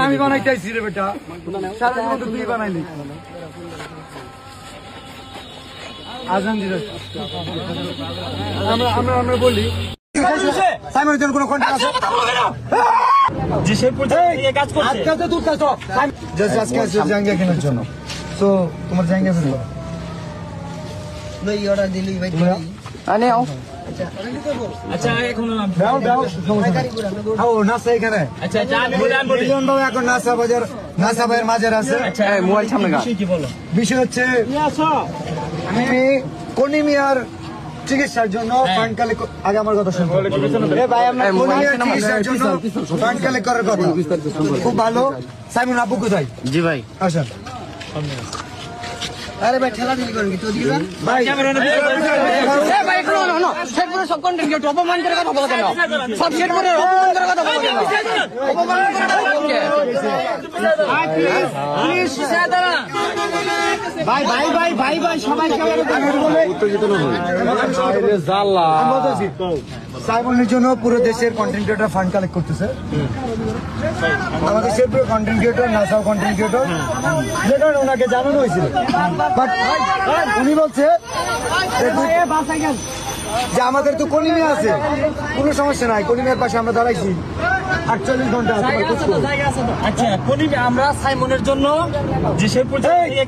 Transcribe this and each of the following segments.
আমি বানাইতেছি রে বেটা, সারা জীবন তুই বানাইলি। আজান দিলে আমরা বলি সাইমনের জন্য কোনো কন্ট্যাক্ট আছে? জি সে এই কাজ করছে। আজকে তো তুই কাজ জাস্ট আজকে আছে জাঙ্গিয়া কেনার জন্য। সো তোমার জাঙ্গিয়া ফেলো লই অর্ডার দিলি ভাই আনে আও। আচ্ছা এখন দাও দাও আও নাসা এখানে। আচ্ছা আচ্ছা আমি বলি মিলিয়ন বাবু এখন নাসা বাজার নাসা ভাইয়ের মাঝে আছে। আচ্ছা মোবাইল সামনে গা কি বলো বিষয় হচ্ছে আমি কোনিমিয়ার চিকিৎসার জন্য ফান্ড কালেক্ট আগে আমার কথা শুনুন। এ ভাই আমরা কোনিমিয়ার চিকিৎসার জন্য ফান্ড কালেক্ট করার কথা খুব ভালো। সাইমন আপু কোথায়? জি ভাই আসেন। আরে ভাই ঠেলা দিলি করেন কি তো দিবেন ভাই ক্যামেরা নে। এ ভাই একটু না সেট করে সব কন্টেন্ট কেউ অপমান করে কথা বলা কেন? সব সেট করে অপমান করে কথা বলা কেন? অপমান করে প্লিজ সাদারা ভাই ভাই ভাই ভাই ভাই সবাই ক্যামেরা বলে উত্তেজিত না হয়। আরে জাল্লা সাইমনের জন্য পুরো দেশের কন্টেন্ট ক্রিয়েটর ফান্ড কালেক্ট করতেছে। আমাদের দেশের পুরো কন্টেন্ট ক্রিয়েটর নাসাও কন্টেন্ট ক্রিয়েটর যেটা ওনাকে জানানো হয়েছিল, বাট উনি বলছে যে আমাদের তো কোনিমিয়া আছে, কোনো সমস্যা নাই, কোনিমিয়ার পাশে আমরা দাঁড়াইছি 48 ঘন্টা। আচ্ছা কোনিমিয়া আমরা সাইমনের জন্য যে সেই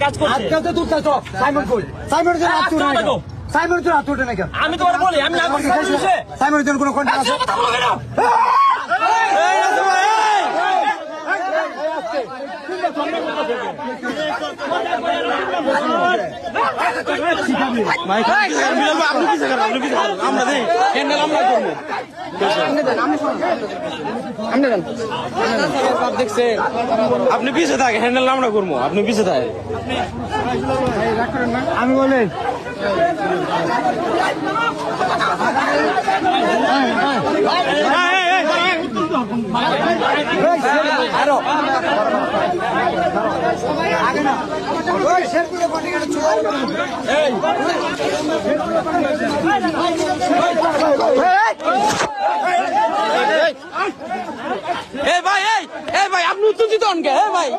কাজ করছি। আজকাল তো তুই সাইমন কই? সাইমনের জন্য আত্মুর না কেন? সাইমনের জন্য আত্মুর না কেন? আমি তোমার বলি আমি না করছি। সাইমনের জন্য কোনো কন্ট্যাক্ট আছে? আপনি পিছিয়ে থাকে হ্যান্ডেল আমরা করবো, আপনি পিছিয়ে থাকে। আমি বলেন আরো আগে না ভাই এই ভাই আপনি উত্তেজিত হন কে? ভাই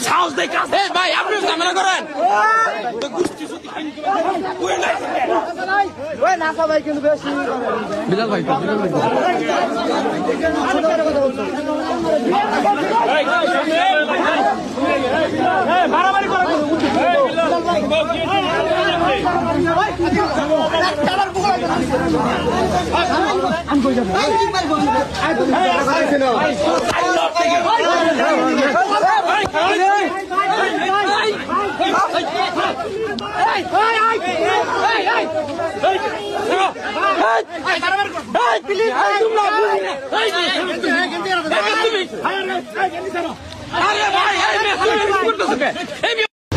সাহস দেখ ভাই আপনি ঝামেলা করেন। বিলাল ভাই মারামারি করা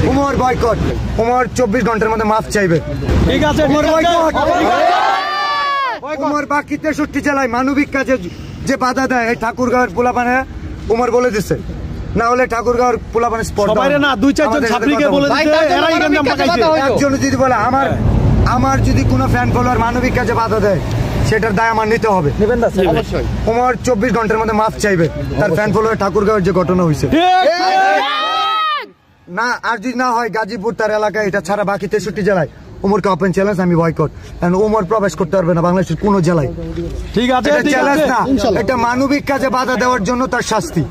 উমর বয়কট, উমর 24 ঘন্টার মধ্যে মাফ চাইবে। ঠিক আছে উমর বয়কট। উমর বাকি 63 জেলায় মানবিক কাজে যে বাধা দেয় এই ঠাকুরগাঁওয়ের পোলাপানে উমর বলে দিচ্ছে, না হলে ঠাকুরগাঁওয়ের পোলাপানে স্পট সবাইরে না 2-4 জন ছাত্রীকে বলে দিতে এরাই গঞ্জাম পাকাইছে। একজন যদি বলে আমার যদি কোনো ফ্যান ফলোয়ার মানবিক কাজে বাধা দেয় সেটার দায় আমার নিতে হবে। অবশ্যই উমর 24 ঘন্টার মধ্যে মাফ চাইবে তার ফ্যান ফলোয়ার ঠাকুরগাঁওয়ের যে ঘটনা হয়েছে। না আর যদি না হয় গাজীপুর তার এলাকায় এটা ছাড়া বাকি 63 জেলায় উমরকে ওপেন চ্যালেঞ্জ আমি বয়কট। কারণ উমর প্রবেশ করতে পারবে না বাংলাদেশের কোনো জেলায়। ঠিক আছে চ্যালেঞ্জ না, এটা মানবিক কাজে বাধা দেওয়ার জন্য তার শাস্তি।